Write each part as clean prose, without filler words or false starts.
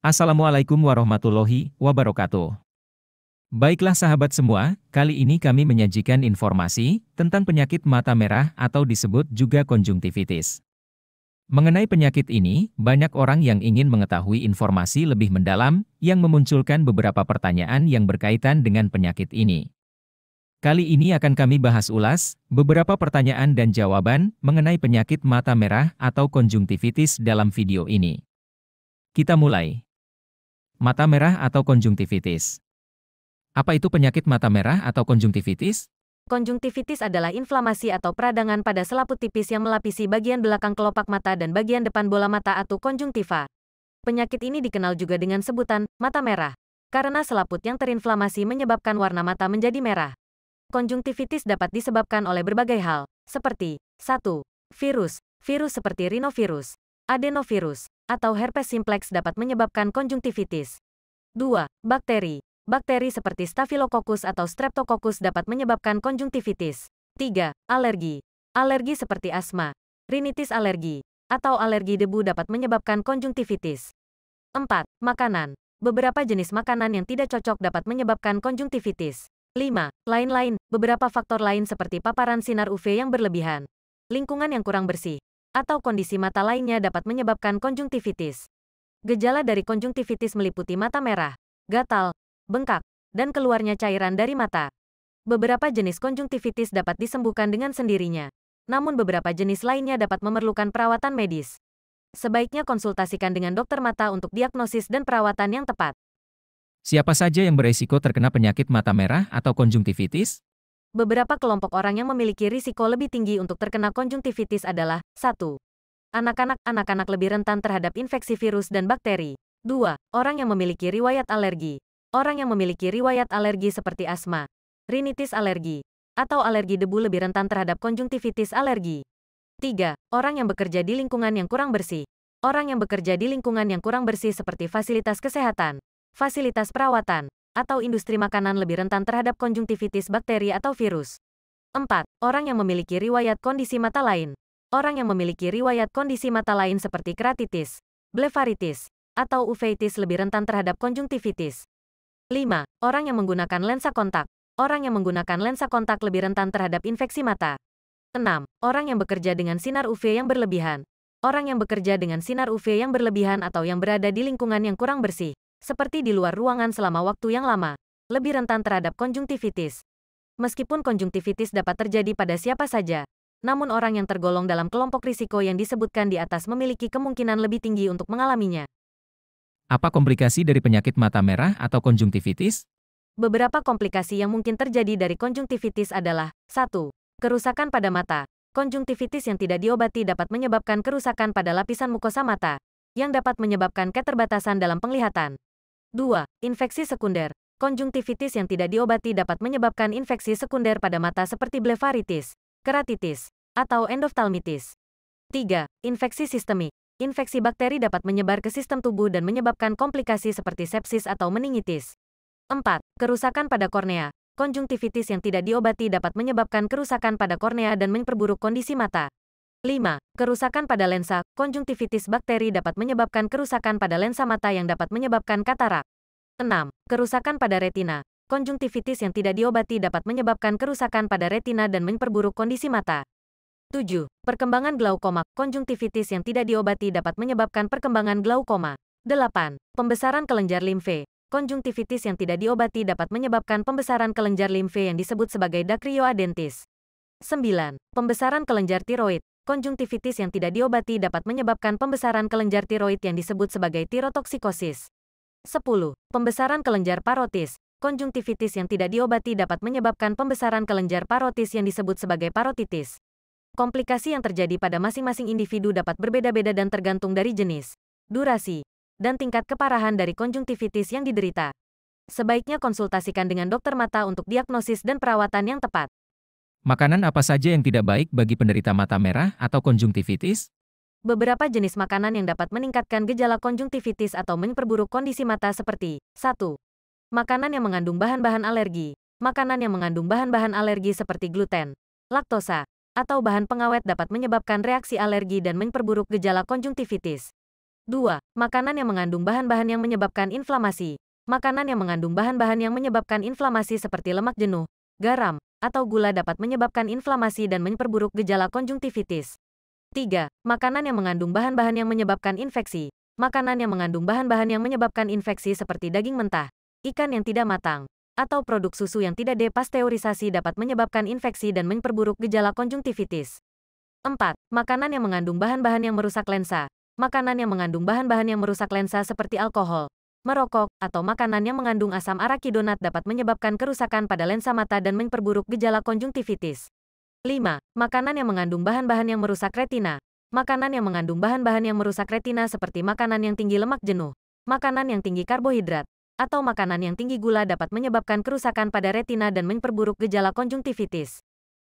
Assalamualaikum warahmatullahi wabarakatuh. Baiklah sahabat semua, kali ini kami menyajikan informasi tentang penyakit mata merah atau disebut juga konjungtivitis. Mengenai penyakit ini, banyak orang yang ingin mengetahui informasi lebih mendalam yang memunculkan beberapa pertanyaan yang berkaitan dengan penyakit ini. Kali ini akan kami bahas ulas beberapa pertanyaan dan jawaban mengenai penyakit mata merah atau konjungtivitis dalam video ini. Kita mulai. Mata merah atau konjungtivitis. Apa itu penyakit mata merah atau konjungtivitis? Konjungtivitis adalah inflamasi atau peradangan pada selaput tipis yang melapisi bagian belakang kelopak mata dan bagian depan bola mata atau konjungtiva. Penyakit ini dikenal juga dengan sebutan mata merah, karena selaput yang terinflamasi menyebabkan warna mata menjadi merah. Konjungtivitis dapat disebabkan oleh berbagai hal, seperti 1. Virus seperti rhinovirus, adenovirus, atau herpes simplex dapat menyebabkan konjungtivitis. 2. Bakteri seperti Staphylococcus atau Streptococcus dapat menyebabkan konjungtivitis. 3. Alergi seperti asma, rinitis alergi, atau alergi debu dapat menyebabkan konjungtivitis. 4. Makanan. Beberapa jenis makanan yang tidak cocok dapat menyebabkan konjungtivitis. 5. Lain-lain. Beberapa faktor lain seperti paparan sinar UV yang berlebihan, lingkungan yang kurang bersih, atau kondisi mata lainnya dapat menyebabkan konjungtivitis. Gejala dari konjungtivitis meliputi mata merah, gatal, bengkak, dan keluarnya cairan dari mata. Beberapa jenis konjungtivitis dapat disembuhkan dengan sendirinya, namun beberapa jenis lainnya dapat memerlukan perawatan medis. Sebaiknya konsultasikan dengan dokter mata untuk diagnosis dan perawatan yang tepat. Siapa saja yang beresiko terkena penyakit mata merah atau konjungtivitis? Beberapa kelompok orang yang memiliki risiko lebih tinggi untuk terkena konjungtivitis adalah 1. Anak-anak lebih rentan terhadap infeksi virus dan bakteri. 2. Orang yang memiliki riwayat alergi. Orang yang memiliki riwayat alergi seperti asma, rinitis alergi, atau alergi debu lebih rentan terhadap konjungtivitis alergi. 3. Orang yang bekerja di lingkungan yang kurang bersih. Orang yang bekerja di lingkungan yang kurang bersih seperti fasilitas kesehatan, fasilitas perawatan, atau industri makanan lebih rentan terhadap konjungtivitis bakteri atau virus. 4. Orang yang memiliki riwayat kondisi mata lain. Orang yang memiliki riwayat kondisi mata lain seperti keratitis, blefaritis, atau uveitis lebih rentan terhadap konjungtivitis. 5. Orang yang menggunakan lensa kontak. Orang yang menggunakan lensa kontak lebih rentan terhadap infeksi mata. 6. Orang yang bekerja dengan sinar UV yang berlebihan. Orang yang bekerja dengan sinar UV yang berlebihan atau yang berada di lingkungan yang kurang bersih, seperti di luar ruangan selama waktu yang lama, lebih rentan terhadap konjungtivitis. Meskipun konjungtivitis dapat terjadi pada siapa saja, namun orang yang tergolong dalam kelompok risiko yang disebutkan di atas memiliki kemungkinan lebih tinggi untuk mengalaminya. Apa komplikasi dari penyakit mata merah atau konjungtivitis? Beberapa komplikasi yang mungkin terjadi dari konjungtivitis adalah 1. Kerusakan pada mata. Konjungtivitis yang tidak diobati dapat menyebabkan kerusakan pada lapisan mukosa mata, yang dapat menyebabkan keterbatasan dalam penglihatan. 2. Infeksi sekunder. Konjungtivitis yang tidak diobati dapat menyebabkan infeksi sekunder pada mata seperti blefaritis, keratitis, atau endoftalmitis. 3. Infeksi sistemik. Infeksi bakteri dapat menyebar ke sistem tubuh dan menyebabkan komplikasi seperti sepsis atau meningitis. 4. Kerusakan pada kornea. Konjungtivitis yang tidak diobati dapat menyebabkan kerusakan pada kornea dan memperburuk kondisi mata. 5. Kerusakan pada lensa. Konjungtivitis bakteri dapat menyebabkan kerusakan pada lensa mata yang dapat menyebabkan katarak. 6. Kerusakan pada retina. Konjungtivitis yang tidak diobati dapat menyebabkan kerusakan pada retina dan memperburuk kondisi mata. 7. Perkembangan glaukoma. Konjungtivitis yang tidak diobati dapat menyebabkan perkembangan glaukoma. 8. Pembesaran kelenjar limfe. Konjungtivitis yang tidak diobati dapat menyebabkan pembesaran kelenjar limfe yang disebut sebagai dacryoadentis. 9. Pembesaran kelenjar tiroid. Konjungtivitis yang tidak diobati dapat menyebabkan pembesaran kelenjar tiroid yang disebut sebagai tirotoksikosis. 10. Pembesaran kelenjar parotis. Konjungtivitis yang tidak diobati dapat menyebabkan pembesaran kelenjar parotis yang disebut sebagai parotitis. Komplikasi yang terjadi pada masing-masing individu dapat berbeda-beda dan tergantung dari jenis, durasi, dan tingkat keparahan dari konjungtivitis yang diderita. Sebaiknya konsultasikan dengan dokter mata untuk diagnosis dan perawatan yang tepat. Makanan apa saja yang tidak baik bagi penderita mata merah atau konjungtivitis? Beberapa jenis makanan yang dapat meningkatkan gejala konjungtivitis atau memperburuk kondisi mata seperti 1. Makanan yang mengandung bahan-bahan alergi. Makanan yang mengandung bahan-bahan alergi seperti gluten, laktosa, atau bahan pengawet dapat menyebabkan reaksi alergi dan memperburuk gejala konjungtivitis. 2. Makanan yang mengandung bahan-bahan yang menyebabkan inflamasi. Makanan yang mengandung bahan-bahan yang menyebabkan inflamasi seperti lemak jenuh, garam, atau gula dapat menyebabkan inflamasi dan memperburuk gejala konjungtivitis. 3. Makanan yang mengandung bahan-bahan yang menyebabkan infeksi. Makanan yang mengandung bahan-bahan yang menyebabkan infeksi seperti daging mentah, ikan yang tidak matang, atau produk susu yang tidak depasteurisasi dapat menyebabkan infeksi dan memperburuk gejala konjungtivitis. 4. Makanan yang mengandung bahan-bahan yang merusak lensa. Makanan yang mengandung bahan-bahan yang merusak lensa seperti alkohol, merokok, atau makanan yang mengandung asam arakidonat dapat menyebabkan kerusakan pada lensa mata dan memperburuk gejala konjungtivitis. 5. Makanan yang mengandung bahan-bahan yang merusak retina. Makanan yang mengandung bahan-bahan yang merusak retina seperti makanan yang tinggi lemak jenuh, makanan yang tinggi karbohidrat, atau makanan yang tinggi gula dapat menyebabkan kerusakan pada retina dan memperburuk gejala konjungtivitis.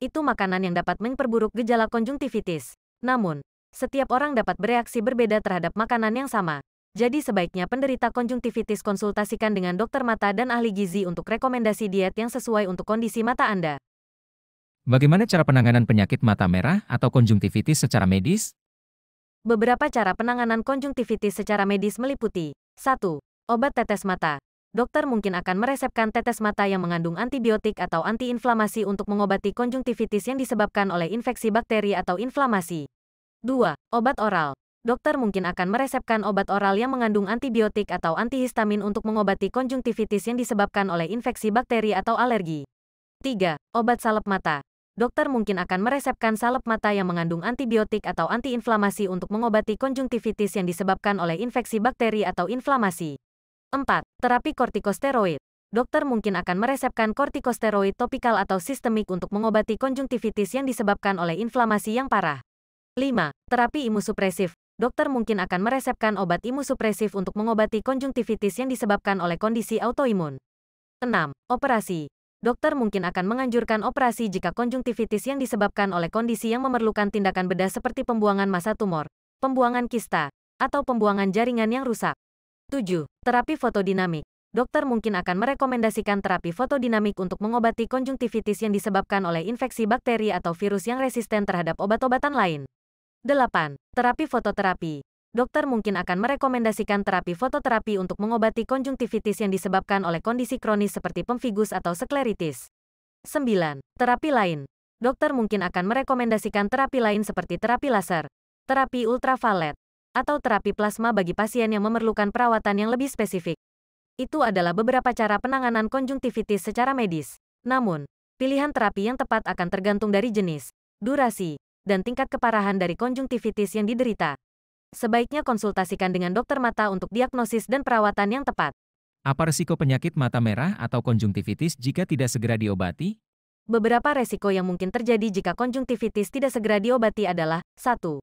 Itu makanan yang dapat memperburuk gejala konjungtivitis. Namun, setiap orang dapat bereaksi berbeda terhadap makanan yang sama. Jadi sebaiknya penderita konjungtivitis konsultasikan dengan dokter mata dan ahli gizi untuk rekomendasi diet yang sesuai untuk kondisi mata Anda. Bagaimana cara penanganan penyakit mata merah atau konjungtivitis secara medis? Beberapa cara penanganan konjungtivitis secara medis meliputi 1. Obat tetes mata. Dokter mungkin akan meresepkan tetes mata yang mengandung antibiotik atau antiinflamasi untuk mengobati konjungtivitis yang disebabkan oleh infeksi bakteri atau inflamasi. 2. Obat oral. Dokter mungkin akan meresepkan obat oral yang mengandung antibiotik atau antihistamin untuk mengobati konjungtivitis yang disebabkan oleh infeksi bakteri atau alergi. 3. Obat salep mata. Dokter mungkin akan meresepkan salep mata yang mengandung antibiotik atau antiinflamasi untuk mengobati konjungtivitis yang disebabkan oleh infeksi bakteri atau inflamasi. 4. Terapi kortikosteroid. Dokter mungkin akan meresepkan kortikosteroid topikal atau sistemik untuk mengobati konjungtivitis yang disebabkan oleh inflamasi yang parah. 5. Terapi imusupresif. Dokter mungkin akan meresepkan obat imusupresif untuk mengobati konjungtivitis yang disebabkan oleh kondisi autoimun. 6. Operasi. Dokter mungkin akan menganjurkan operasi jika konjungtivitis yang disebabkan oleh kondisi yang memerlukan tindakan bedah seperti pembuangan massa tumor, pembuangan kista, atau pembuangan jaringan yang rusak. 7. Terapi fotodinamik. Dokter mungkin akan merekomendasikan terapi fotodinamik untuk mengobati konjungtivitis yang disebabkan oleh infeksi bakteri atau virus yang resisten terhadap obat-obatan lain. 8. Terapi fototerapi. Dokter mungkin akan merekomendasikan terapi fototerapi untuk mengobati konjungtivitis yang disebabkan oleh kondisi kronis seperti pemfigus atau skleritis. 9. Terapi lain. Dokter mungkin akan merekomendasikan terapi lain seperti terapi laser, terapi ultraviolet, atau terapi plasma bagi pasien yang memerlukan perawatan yang lebih spesifik. Itu adalah beberapa cara penanganan konjungtivitis secara medis. Namun, pilihan terapi yang tepat akan tergantung dari jenis, durasi, dan tingkat keparahan dari konjungtivitis yang diderita. Sebaiknya konsultasikan dengan dokter mata untuk diagnosis dan perawatan yang tepat. Apa risiko penyakit mata merah atau konjungtivitis jika tidak segera diobati? Beberapa resiko yang mungkin terjadi jika konjungtivitis tidak segera diobati adalah 1.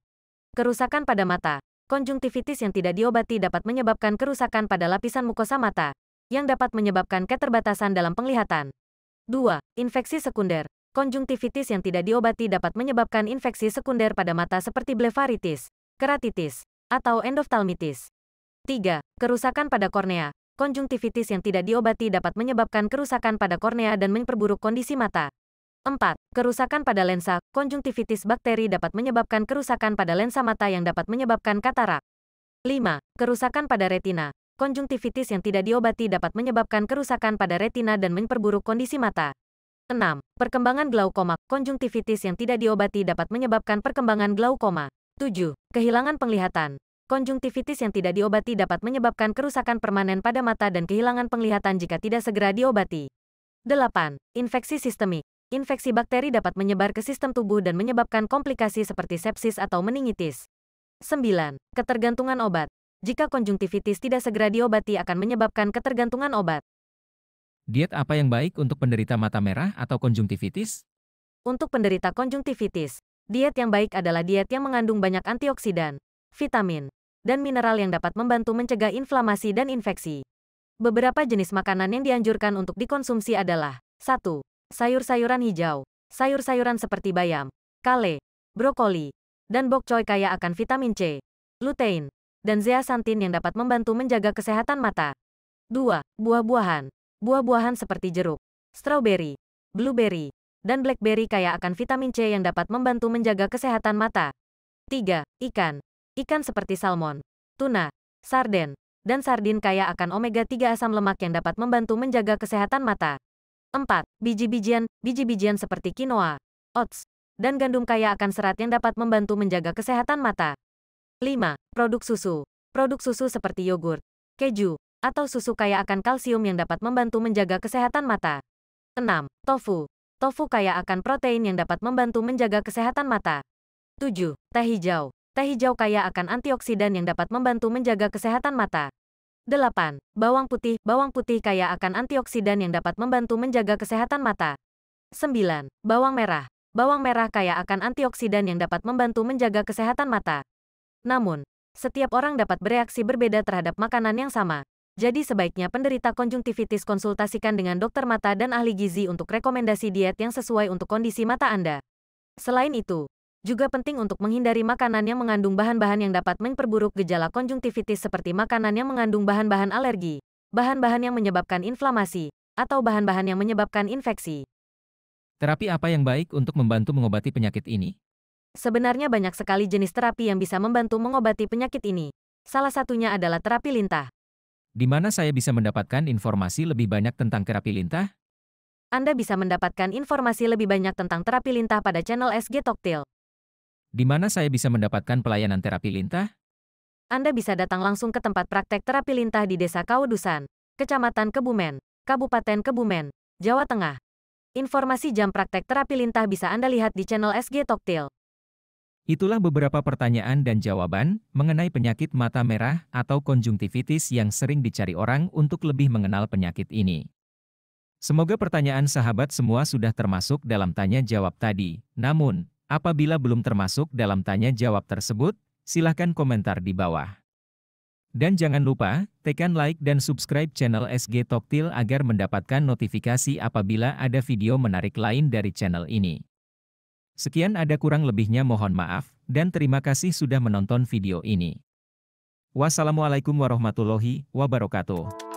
Kerusakan pada mata. Konjungtivitis yang tidak diobati dapat menyebabkan kerusakan pada lapisan mukosa mata, yang dapat menyebabkan keterbatasan dalam penglihatan. 2. Infeksi sekunder. Konjungtivitis yang tidak diobati dapat menyebabkan infeksi sekunder pada mata seperti blefaritis, keratitis, atau endoftalmitis. 3. Kerusakan pada kornea. Konjungtivitis yang tidak diobati dapat menyebabkan kerusakan pada kornea dan memperburuk kondisi mata. 4. Kerusakan pada lensa. Konjungtivitis bakteri dapat menyebabkan kerusakan pada lensa mata yang dapat menyebabkan katarak. 5. Kerusakan pada retina. Konjungtivitis yang tidak diobati dapat menyebabkan kerusakan pada retina dan memperburuk kondisi mata. 6. Perkembangan glaukoma. Konjungtivitis yang tidak diobati dapat menyebabkan perkembangan glaukoma. 7. Kehilangan penglihatan. Konjungtivitis yang tidak diobati dapat menyebabkan kerusakan permanen pada mata dan kehilangan penglihatan jika tidak segera diobati. 8. Infeksi sistemik. Infeksi bakteri dapat menyebar ke sistem tubuh dan menyebabkan komplikasi seperti sepsis atau meningitis. 9. Ketergantungan obat. Jika konjungtivitis tidak segera diobati akan menyebabkan ketergantungan obat. Diet apa yang baik untuk penderita mata merah atau konjungtivitis? Untuk penderita konjungtivitis, diet yang baik adalah diet yang mengandung banyak antioksidan, vitamin, dan mineral yang dapat membantu mencegah inflamasi dan infeksi. Beberapa jenis makanan yang dianjurkan untuk dikonsumsi adalah 1. Sayur-sayuran hijau. Sayur-sayuran seperti bayam, kale, brokoli, dan bok choy kaya akan vitamin C, lutein, dan zeaxanthin yang dapat membantu menjaga kesehatan mata. 2. Buah-buahan. Buah-buahan seperti jeruk, strawberry, blueberry, dan blackberry kaya akan vitamin C yang dapat membantu menjaga kesehatan mata. 3. Ikan. Ikan seperti salmon, tuna, sarden, dan sardin kaya akan omega-3 asam lemak yang dapat membantu menjaga kesehatan mata. 4. Biji-bijian seperti quinoa, oats, dan gandum kaya akan serat yang dapat membantu menjaga kesehatan mata. 5. Produk susu. Produk susu seperti yogurt, keju, atau susu kaya akan kalsium yang dapat membantu menjaga kesehatan mata. 6. Tofu. Tofu kaya akan protein yang dapat membantu menjaga kesehatan mata. 7. Teh hijau. Teh hijau kaya akan antioksidan yang dapat membantu menjaga kesehatan mata. 8. Bawang putih. Bawang putih kaya akan antioksidan yang dapat membantu menjaga kesehatan mata. 9. Bawang merah. Bawang merah kaya akan antioksidan yang dapat membantu menjaga kesehatan mata. Namun, setiap orang dapat bereaksi berbeda terhadap makanan yang sama. Jadi sebaiknya penderita konjungtivitis konsultasikan dengan dokter mata dan ahli gizi untuk rekomendasi diet yang sesuai untuk kondisi mata Anda. Selain itu, juga penting untuk menghindari makanan yang mengandung bahan-bahan yang dapat memperburuk gejala konjungtivitis seperti makanan yang mengandung bahan-bahan alergi, bahan-bahan yang menyebabkan inflamasi, atau bahan-bahan yang menyebabkan infeksi. Terapi apa yang baik untuk membantu mengobati penyakit ini? Sebenarnya banyak sekali jenis terapi yang bisa membantu mengobati penyakit ini. Salah satunya adalah terapi lintah. Di mana saya bisa mendapatkan informasi lebih banyak tentang terapi lintah? Anda bisa mendapatkan informasi lebih banyak tentang terapi lintah pada channel SG Toktil. Di mana saya bisa mendapatkan pelayanan terapi lintah? Anda bisa datang langsung ke tempat praktek terapi lintah di Desa Kawedusan, Kecamatan Kebumen, Kabupaten Kebumen, Jawa Tengah. Informasi jam praktek terapi lintah bisa Anda lihat di channel SG Toktil. Itulah beberapa pertanyaan dan jawaban mengenai penyakit mata merah atau konjungtivitis yang sering dicari orang untuk lebih mengenal penyakit ini. Semoga pertanyaan sahabat semua sudah termasuk dalam tanya jawab tadi. Namun, apabila belum termasuk dalam tanya jawab tersebut, silahkan komentar di bawah. Dan jangan lupa, tekan like dan subscribe channel SG Toktil agar mendapatkan notifikasi apabila ada video menarik lain dari channel ini. Sekian, ada kurang lebihnya mohon maaf, dan terima kasih sudah menonton video ini. Wassalamualaikum warahmatullahi wabarakatuh.